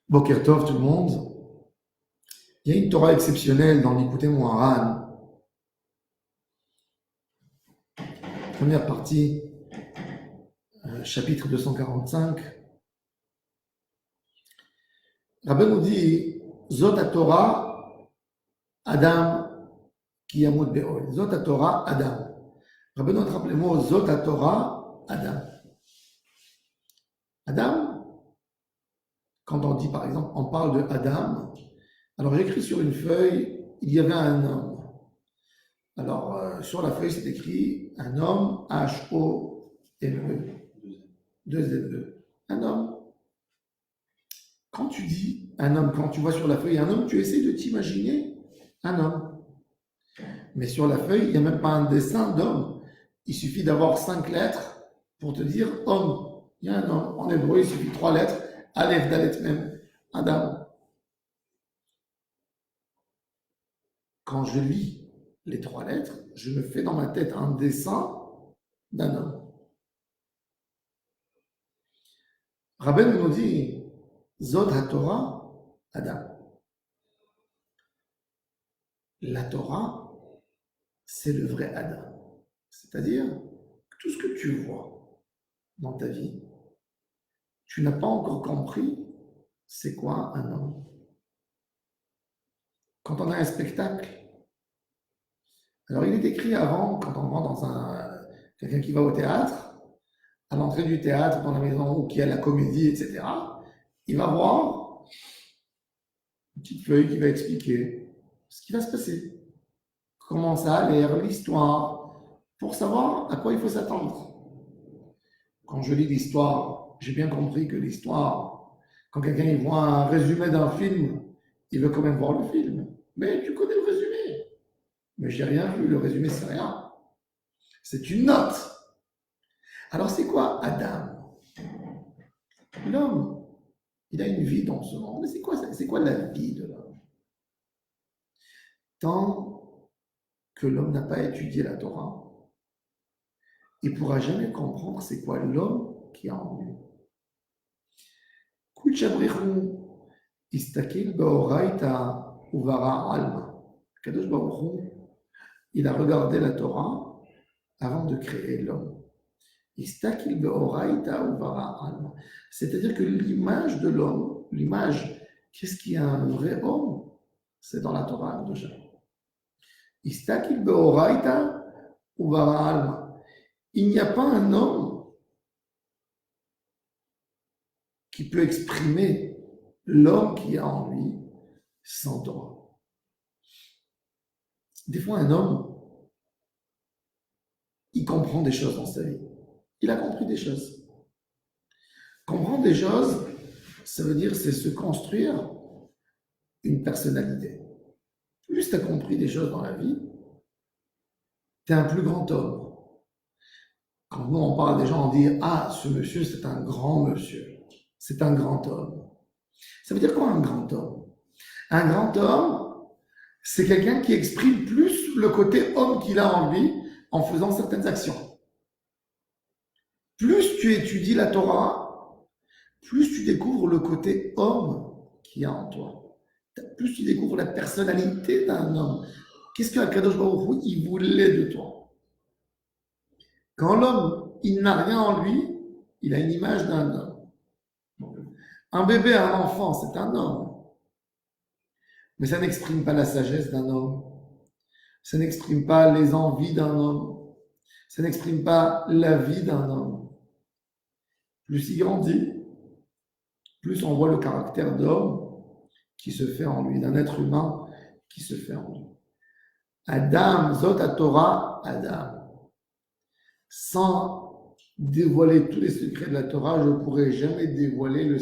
Boker Tov tout le monde. Il y a une Torah exceptionnelle dans l'Ikouté Moharan, première partie, chapitre 245. Rabbi nous dit Zot Torah Adam qui Yamut Be'ol. Zot Torah Adam. Rabbi nous attrape le mot Zot Torah Adam. Adam, quand on dit par exemple, on parle de Adam, alors j'écris sur une feuille, il y avait un homme. Alors, sur la feuille, c'est écrit un homme, H-O-M-E, deux M-E. Un homme. Quand tu dis un homme, quand tu vois sur la feuille un homme, tu essaies de t'imaginer un homme. Mais sur la feuille, il n'y a même pas un dessin d'homme. Il suffit d'avoir 5 lettres pour te dire homme. Il y a un homme. En hébreu, il suffit 3 lettres. Aleph, Dalet, même. Adam. Quand je lis les 3 lettres, je me fais dans ma tête un dessin d'un homme. Rabbeinu nous dit Zod HaTorah Adam. La Torah, c'est le vrai Adam. C'est-à-dire, tout ce que tu vois dans ta vie, tu n'as pas encore compris c'est quoi un homme. Quand on a un spectacle, alors il est écrit avant, quand on rentre dans quelqu'un qui va au théâtre, à l'entrée du théâtre, dans la maison où il y a la comédie, etc., il va voir une petite feuille qui va expliquer ce qui va se passer, comment ça a l'air, l'histoire, pour savoir à quoi il faut s'attendre. Quand je lis l'histoire, j'ai bien compris que l'histoire, quand quelqu'un il voit un résumé d'un film, il veut quand même voir le film. Mais tu connais le résumé. Mais j'ai rien vu, le résumé c'est rien. C'est une note. Alors c'est quoi Adam? L'homme, il a une vie dans ce monde. Mais c'est quoi la vie de l'homme? Tant que l'homme n'a pas étudié la Torah, il ne pourra jamais comprendre c'est quoi l'homme qui a en lui. Kul shabrichu istakil beoraita uvara alma. Kadosh Baruch Hu, il a regardé la Torah avant de créer l'homme. Istakil beoraita uvara alma. C'est-à-dire que l'image de l'homme, l'image, qu'est-ce qui est un vrai homme? C'est dans la Torah de Jah. Istakil beoraita uvara alma. Il n'y a pas un homme qui peut exprimer l'homme qui a en lui sans Torah. Des fois, un homme, il comprend des choses dans sa vie. Il a compris des choses. Comprendre des choses, ça veut dire c'est se construire une personnalité. Plus tu as compris des choses dans la vie, tu es un plus grand homme. Quand nous on parle des gens, on dit ah, ce monsieur c'est un grand monsieur, c'est un grand homme. Ça veut dire quoi un grand homme? Un grand homme, c'est quelqu'un qui exprime plus le côté homme qu'il a en lui en faisant certaines actions. Plus tu étudies la Torah, plus tu découvres le côté homme qu'il y a en toi. Plus tu découvres la personnalité d'un homme. Qu'est-ce que Akadosh Baruch Hu, il voulait de toi? Quand l'homme, il n'a rien en lui, il a une image d'un homme. Un bébé, un enfant, c'est un homme. Mais ça n'exprime pas la sagesse d'un homme. Ça n'exprime pas les envies d'un homme. Ça n'exprime pas la vie d'un homme. Plus il grandit, plus on voit le caractère d'homme qui se fait en lui, d'un être humain qui se fait en lui. Adam, Zot Torah, Adam. Sans dévoiler tous les secrets de la Torah, je ne pourrais jamais dévoiler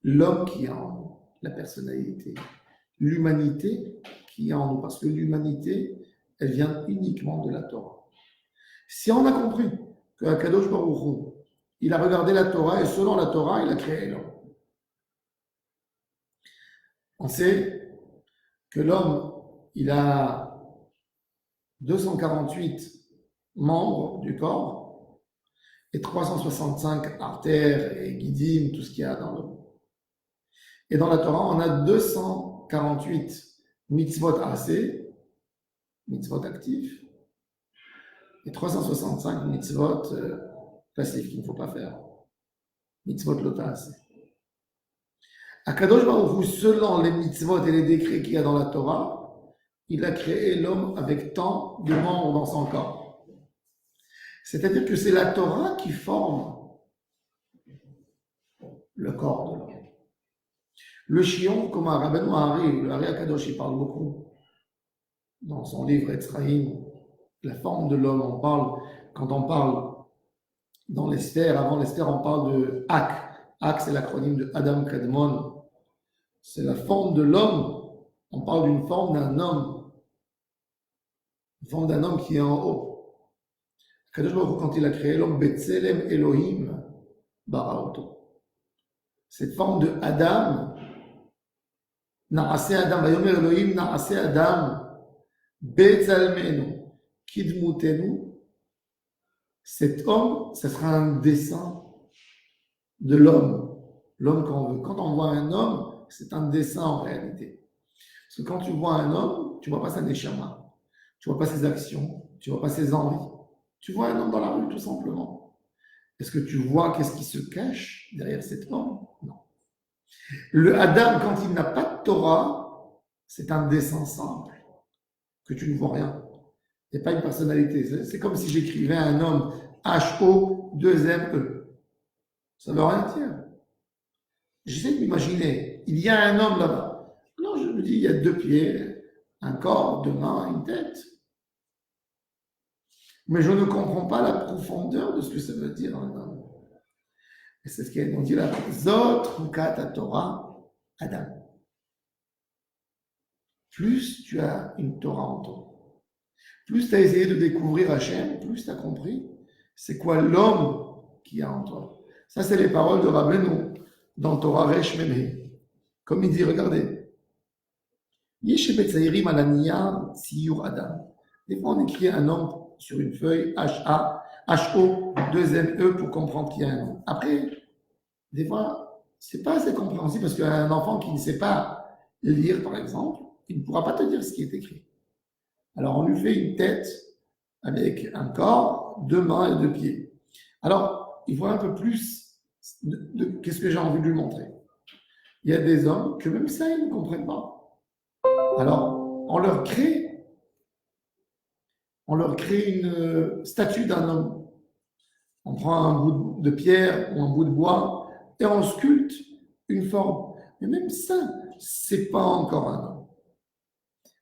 l'homme qui a en nous, la personnalité, l'humanité qui est en nous, parce que l'humanité, elle vient uniquement de la Torah. Si on a compris que Akadosh Baruch Hu, il a regardé la Torah et selon la Torah, il a créé l'homme. On sait que l'homme, il a 248 membres du corps et 365 artères et guidim, tout ce qu'il y a dans l'homme. Et dans la Torah, on a 248 mitzvot assez, mitzvot actifs, et 365 mitzvot passifs qu'il ne faut pas faire. Mitzvot lota assez. Akadosh Baruch Hu, selon les mitzvot et les décrets qu'il y a dans la Torah, il a créé l'homme avec tant de membres dans son corps. C'est-à-dire que c'est la Torah qui forme le corps de l'homme. Le Shion, comme un Rabbeinu Hari, le Hari Akadosh, il parle beaucoup dans son livre Etzraïm, la forme de l'homme. On parle, quand on parle dans l'Esther, avant l'Esther, on parle de Ak. Ak, c'est l'acronyme de Adam Kadmon. C'est la forme de l'homme. On parle d'une forme d'un homme. Une forme d'un homme qui est en haut. Akadosh Baruch Hu, quand il a créé l'homme, Betselem Elohim Baraoto. Cette forme de Adam, Naase Adam, Vayomer Elohim, Naase Adam, Betzalmenu, Kidmutenu. Cet homme, ce sera un dessin de l'homme. L'homme qu'on veut. Quand on voit un homme, c'est un dessin en réalité. Parce que quand tu vois un homme, tu ne vois pas sa neshama, tu ne vois pas ses actions, tu ne vois pas ses envies. Tu vois un homme dans la rue, tout simplement. Est-ce que tu vois qu'est-ce qui se cache derrière cet homme? Non. Le Adam, quand il n'a pas de Torah, c'est un dessin simple, que tu ne vois rien. Il n'y a pas une personnalité. C'est comme si j'écrivais un homme H-O-2-M-E. Ça ne veut rien dire. J'essaie de m'imaginer, il y a un homme là-bas. Alors je me dis, il y a 2 pieds, un corps, 2 mains, une tête. Mais je ne comprends pas la profondeur de ce que ça veut dire un homme. Et c'est ce qu'on dit là, Zot Rukat Torah Adam. Plus tu as une Torah en toi, plus tu as essayé de découvrir Hachem, plus tu as compris c'est quoi l'homme qui a en toi. Ça, c'est les paroles de Rabbeinu dans Torah Resh Memhe. Comme il dit, regardez, Yesh Betzairim Alaniya Tziyur Adam. Des fois, on écrit un homme sur une feuille, H-O-2-M-E, pour comprendre qu'il y a un homme. Après, des fois, c'est pas assez compréhensible parce qu'un enfant qui ne sait pas lire, par exemple, il ne pourra pas te dire ce qui est écrit. Alors, on lui fait une tête avec un corps, 2 mains et 2 pieds. Alors, il voit un peu plus de qu'est-ce que j'ai envie de lui montrer. Il y a des hommes que même ça, ils ne comprennent pas. Alors, on leur crée une statue d'un homme. On prend un bout de pierre ou un bout de bois et on sculpte une forme. Mais même ça, c'est pas encore un homme.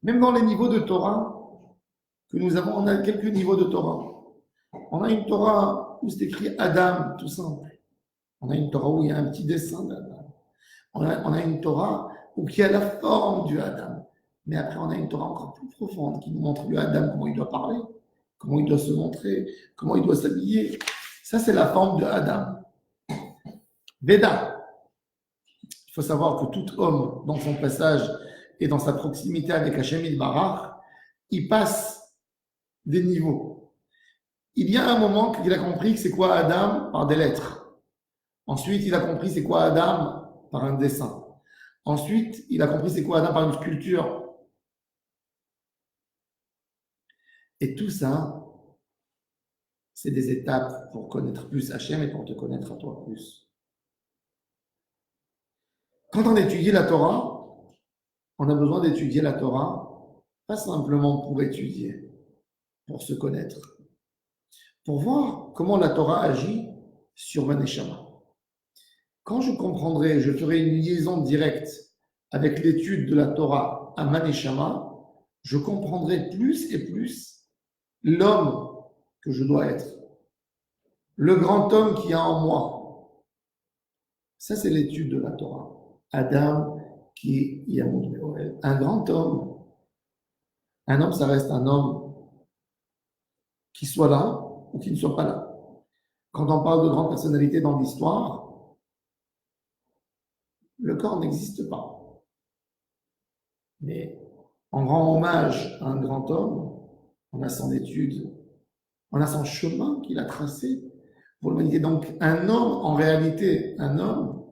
Même dans les niveaux de Torah que nous avons, on a quelques niveaux de Torah. On a une Torah où c'est écrit Adam, tout simple. On a une Torah où il y a un petit dessin d'Adam. On a une Torah où il y a la forme du Adam. Mais après, on a une Torah encore plus profonde qui nous montre le Adam, comment il doit parler, comment il doit se montrer, comment il doit s'habiller. Ça, c'est la forme de Adam. Veda. Il faut savoir que tout homme, dans son passage et dans sa proximité avec Hachem Yitbarach, il passe des niveaux. Il y a un moment qu'il a compris que c'est quoi Adam par des lettres. Ensuite, il a compris c'est quoi Adam par un dessin. Ensuite, il a compris c'est quoi Adam par une sculpture. Et tout ça, c'est des étapes pour connaître plus Hachem et pour te connaître à toi plus. Quand on étudie la Torah, on a besoin d'étudier la Torah, pas simplement pour étudier, pour se connaître, pour voir comment la Torah agit sur ma neshama. Quand je comprendrai, je ferai une liaison directe avec l'étude de la Torah à ma neshama, je comprendrai plus et plus l'homme que je dois être, le grand homme qui a en moi. Ça, c'est l'étude de la Torah. Adam qui Yamut Be'oel. Un grand homme. Un homme, ça reste un homme qui soit là ou qui ne soit pas là. Quand on parle de grandes personnalités dans l'histoire, le corps n'existe pas. Mais en rend hommage à un grand homme, on a son étude, on a son chemin qu'il a tracé pour l'humanité. Donc un homme, en réalité, un homme,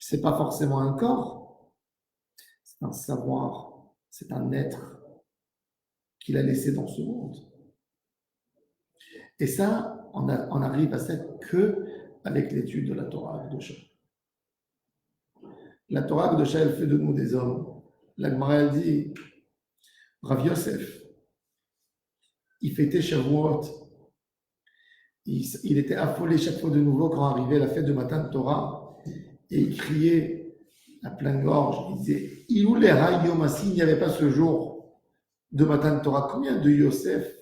C'est pas forcément un corps, c'est un savoir, c'est un être qu'il a laissé dans ce monde. Et ça, on arrive à ça que avec l'étude de la Torah Kedosha. La Torah Kedosha, elle fait de nous des hommes. La Gemara, elle dit, Rav Yosef, il fêtait Shavuot. Il était affolé chaque fois de nouveau quand arrivait la fête de Matan Torah. Et il criait à pleine gorge. Il disait, Ilou les Yom, s'il n'y avait pas ce jour de Matan Torah, combien de Yosef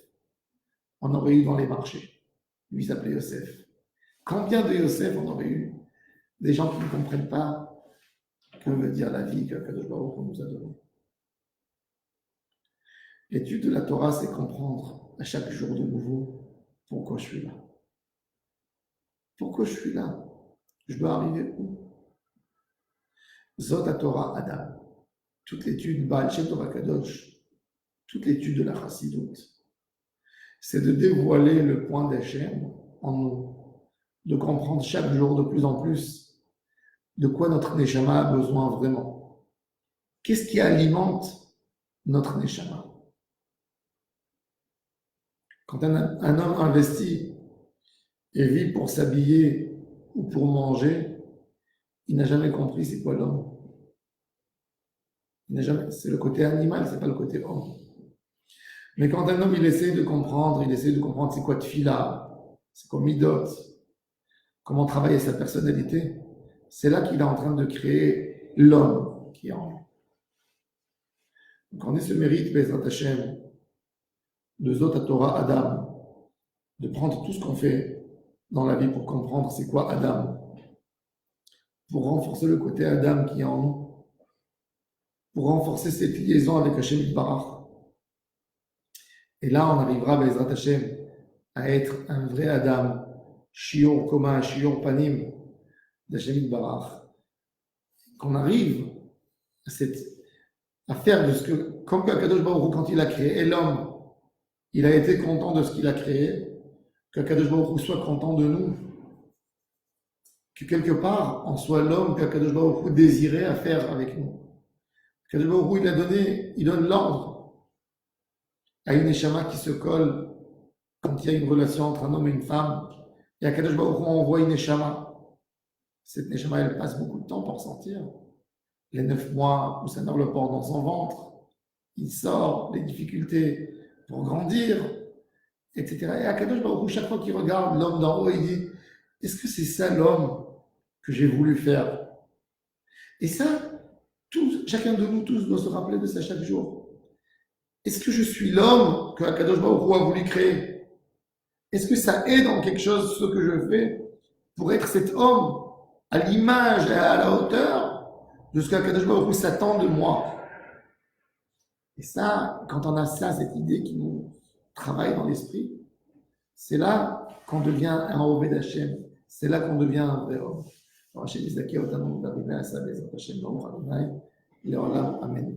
on aurait eu dans les marchés? Lui, il s'appelait Yosef. Combien de Yosef on aurait eu? Des gens qui ne comprennent pas que veut dire la vie que Kadosh Baruch Hu nous a donnée. L'étude de la Torah, c'est comprendre à chaque jour de nouveau pourquoi je suis là. Pourquoi je suis là? Je dois arriver où? Zot Torah Adam. Toute l'étude Baal Shem Tov Kadosh, toute l'étude de la Chassidut, c'est de dévoiler le point d'Hachem en nous, de comprendre chaque jour de plus en plus de quoi notre Neshama a besoin vraiment. Qu'est-ce qui alimente notre Neshama? Quand un homme investit et vit pour s'habiller ou pour manger, il n'a jamais compris c'est quoi l'homme. C'est le côté animal, c'est pas le côté homme. Mais quand un homme il essaie de comprendre c'est quoi tfila, c'est quoi midot, comment travailler sa personnalité, c'est là qu'il est en train de créer l'homme qui est en lui. Donc on a ce mérite, Bezrat Hashem, de Zot Torah Adam, de prendre tout ce qu'on fait dans la vie pour comprendre c'est quoi Adam, pour renforcer le côté Adam qui est en nous, pour renforcer cette liaison avec Hashem Yitbarach. Et là, on arrivera, Bezrat Hashem, à être un vrai Adam, Shior Koma, Shior Panim, d'Hashem Yitbarach. Qu'on arrive à faire de ce que, comme Kadosh Baruch Hu, quand il a créé l'homme, il a été content de ce qu'il a créé, que Kadosh Baruch Hu soit content de nous, que quelque part, on soit l'homme que Kadosh Baruch Hu désirait à faire avec nous. Kadosh Baruch Hu, il donne l'ordre à une neshama qui se colle quand il y a une relation entre un homme et une femme. Et à Kadosh Baruch Hu, on envoie une neshama. Cette neshama, elle passe beaucoup de temps pour sortir. Les 9 mois où sa mère le porte dans son ventre, il sort, les difficultés pour grandir, etc. Et à Kadosh Baruch Hu, chaque fois qu'il regarde l'homme d'en haut, il dit, est-ce que c'est ça l'homme que j'ai voulu faire? Et ça, chacun de nous tous doit se rappeler de ça chaque jour. Est-ce que je suis l'homme que Kadosh Baruch Hu a voulu créer? Est-ce que ça aide en quelque chose ce que je fais pour être cet homme à l'image et à la hauteur de ce qu'Akadosh Baruch Hu s'attend de moi? Et ça, quand on a ça, cette idée qui nous travaille dans l'esprit, c'est là qu'on devient un Oved Hashem. C'est là qu'on devient un vrai homme. Alors, Hashem Yizaki, autant d'arriver à ça, les Hashem, Baruch Adonai, il est en là, Amen.